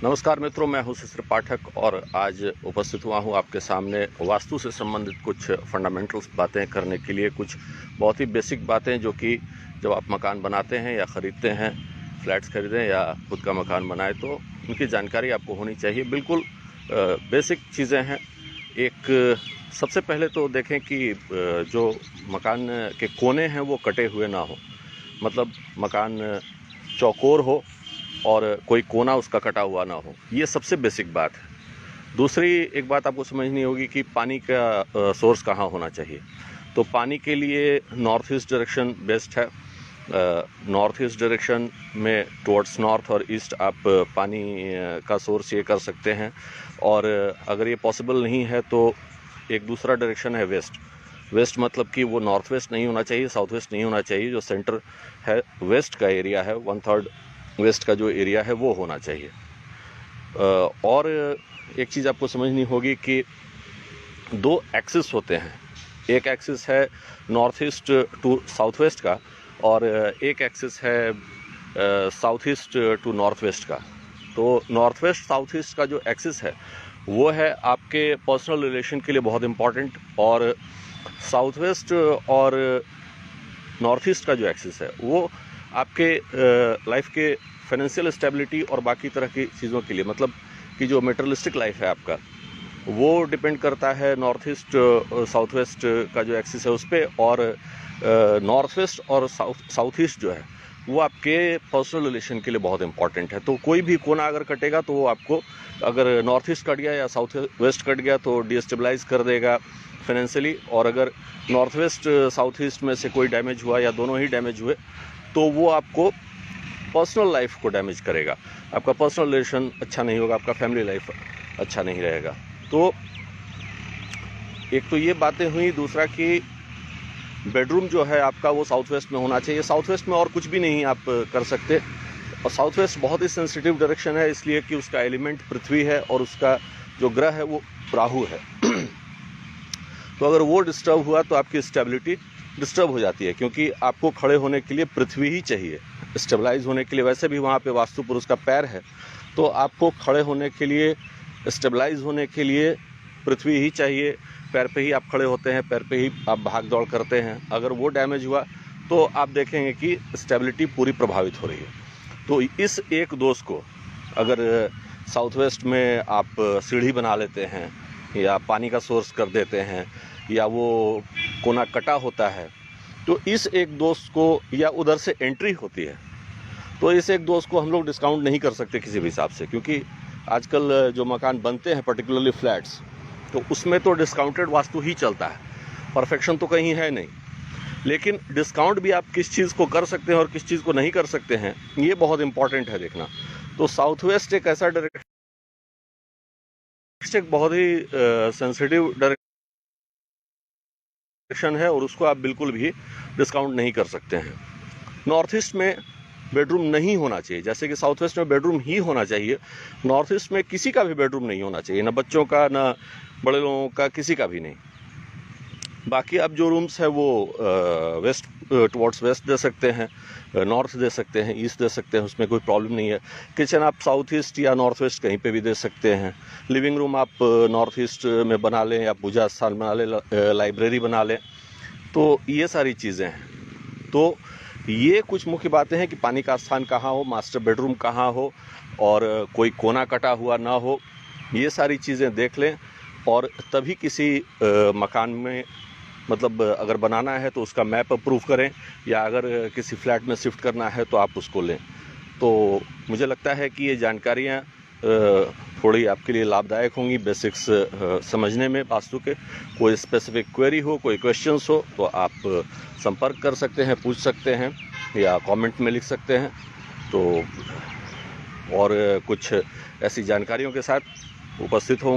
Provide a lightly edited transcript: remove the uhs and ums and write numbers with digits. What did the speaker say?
नमस्कार मित्रों, मैं हूं शिशिर पाठक और आज उपस्थित हुआ हूं आपके सामने वास्तु से संबंधित कुछ फंडामेंटल्स बातें करने के लिए। कुछ बहुत ही बेसिक बातें जो कि जब आप मकान बनाते हैं या ख़रीदते हैं, फ्लैट्स खरीदें या खुद का मकान बनाएं, तो उनकी जानकारी आपको होनी चाहिए। बिल्कुल बेसिक चीज़ें हैं। एक सबसे पहले तो देखें कि जो मकान के कोने हैं वो कटे हुए ना हो, मतलब मकान चौकोर हो और कोई कोना उसका कटा हुआ ना हो। ये सबसे बेसिक बात है। दूसरी एक बात आपको समझनी होगी कि पानी का सोर्स कहाँ होना चाहिए। तो पानी के लिए नॉर्थ ईस्ट डायरेक्शन बेस्ट है। नॉर्थ ईस्ट डायरेक्शन में टुवर्ड्स नॉर्थ और ईस्ट आप पानी का सोर्स ये कर सकते हैं। और अगर ये पॉसिबल नहीं है तो एक दूसरा डायरेक्शन है वेस्ट। वेस्ट मतलब कि वो नॉर्थ वेस्ट नहीं होना चाहिए, साउथ वेस्ट नहीं होना चाहिए। जो सेंटर है वेस्ट का एरिया है, 1/3 वेस्ट का जो एरिया है वो होना चाहिए। और एक चीज़ आपको समझनी होगी कि दो एक्सिस होते हैं। एक एक्सिस है north east to south west का और एक एक्सिस है south east to north west का। तो नॉर्थ वेस्ट साउथ ईस्ट का जो एक्सिस है वो है आपके पर्सनल रिलेशन के लिए बहुत इम्पॉर्टेंट, और साउथ वेस्ट और नॉर्थ ईस्ट का जो एक्सिस है वो आपके लाइफ के फाइनेंशियल स्टेबिलिटी और बाकी तरह की चीज़ों के लिए, मतलब कि जो मेटेरियलिस्टिक लाइफ है आपका, वो डिपेंड करता है नॉर्थ ईस्ट साउथ वेस्ट का जो एक्सिस है उस पर। और नॉर्थ वेस्ट और साउथ ईस्ट जो है वो आपके पर्सनल रिलेशन के लिए बहुत इंपॉर्टेंट है। तो कोई भी कोना अगर कटेगा तो वो आपको, अगर नॉर्थ ईस्ट कट गया या साउथ वेस्ट कट गया तो डिस्टेबलाइज कर देगा फाइनेंशियली। और अगर नॉर्थ वेस्ट साउथ ईस्ट में से कोई डैमेज हुआ या दोनों ही डैमेज हुए तो वो आपको पर्सनल लाइफ को डैमेज करेगा। आपका पर्सनल रिलेशन अच्छा नहीं होगा, आपका फैमिली लाइफ अच्छा नहीं रहेगा। तो एक तो ये बातें हुई। दूसरा कि बेडरूम जो है आपका वो साउथ वेस्ट में होना चाहिए। साउथ वेस्ट में और कुछ भी नहीं आप कर सकते। और साउथ वेस्ट बहुत ही सेंसिटिव डायरेक्शन है, इसलिए कि उसका एलिमेंट पृथ्वी है और उसका जो ग्रह है वो राहु है। तो अगर वो डिस्टर्ब हुआ तो आपकी स्टेबिलिटी डिस्टर्ब हो जाती है, क्योंकि आपको खड़े होने के लिए पृथ्वी ही चाहिए। स्टेबलाइज होने के लिए वैसे भी वहाँ पे वास्तु पुरुष का पैर है, तो आपको खड़े होने के लिए, स्टेबलाइज होने के लिए पृथ्वी ही चाहिए। पैर पे ही आप खड़े होते हैं, पैर पे ही आप भाग दौड़ करते हैं। अगर वो डैमेज हुआ तो आप देखेंगे कि स्टेबिलिटी पूरी प्रभावित हो रही है। तो इस एक दोष को अगर साउथ वेस्ट में आप सीढ़ी बना लेते हैं या पानी का सोर्स कर देते हैं या वो कोना कटा होता है, तो इस एक दोस्त को, या उधर से एंट्री होती है, तो इस एक दोस्त को हम लोग डिस्काउंट नहीं कर सकते किसी भी हिसाब से। क्योंकि आजकल जो मकान बनते हैं पर्टिकुलरली फ्लैट्स, तो उसमें तो डिस्काउंटेड वास्तु ही चलता है, परफेक्शन तो कहीं है नहीं। लेकिन डिस्काउंट भी आप किस चीज़ को कर सकते हैं और किस चीज़ को नहीं कर सकते हैं, ये बहुत इंपॉर्टेंट है देखना। तो साउथ वेस्ट एक ऐसा डायरेक्शन, एक बहुत ही सेंसिटिव डायरेक्शन है और उसको आप बिल्कुल भी डिस्काउंट नहीं कर सकते हैं। नॉर्थ ईस्ट में बेडरूम नहीं होना चाहिए, जैसे कि साउथ वेस्ट में बेडरूम ही होना चाहिए। नॉर्थ ईस्ट में किसी का भी बेडरूम नहीं होना चाहिए, ना बच्चों का, ना बड़े लोगों का, किसी का भी नहीं। बाकी अब जो रूम्स है वो वेस्ट टुवर्ड्स वेस्ट दे सकते हैं, नॉर्थ दे सकते हैं, ईस्ट दे सकते हैं, उसमें कोई प्रॉब्लम नहीं है। किचन आप साउथ ईस्ट या नॉर्थ वेस्ट कहीं पे भी दे सकते हैं। लिविंग रूम आप नॉर्थ ईस्ट में बना लें या पूजा स्थान बना लें, लाइब्रेरी बना लें। तो ये सारी चीज़ें हैं। तो ये कुछ मुख्य बातें हैं कि पानी का स्थान कहाँ हो, मास्टर बेडरूम कहाँ हो, और कोई कोना कटा हुआ ना हो। ये सारी चीज़ें देख लें और तभी किसी मकान में, मतलब अगर बनाना है तो उसका मैप अप्रूव करें, या अगर किसी फ्लैट में शिफ्ट करना है तो आप उसको लें। तो मुझे लगता है कि ये जानकारियाँ थोड़ी आपके लिए लाभदायक होंगी बेसिक्स समझने में वास्तु के। कोई स्पेसिफिक क्वेरी हो, कोई क्वेश्चंस हो, तो आप संपर्क कर सकते हैं, पूछ सकते हैं या कमेंट में लिख सकते हैं। तो और कुछ ऐसी जानकारियों के साथ उपस्थित हों।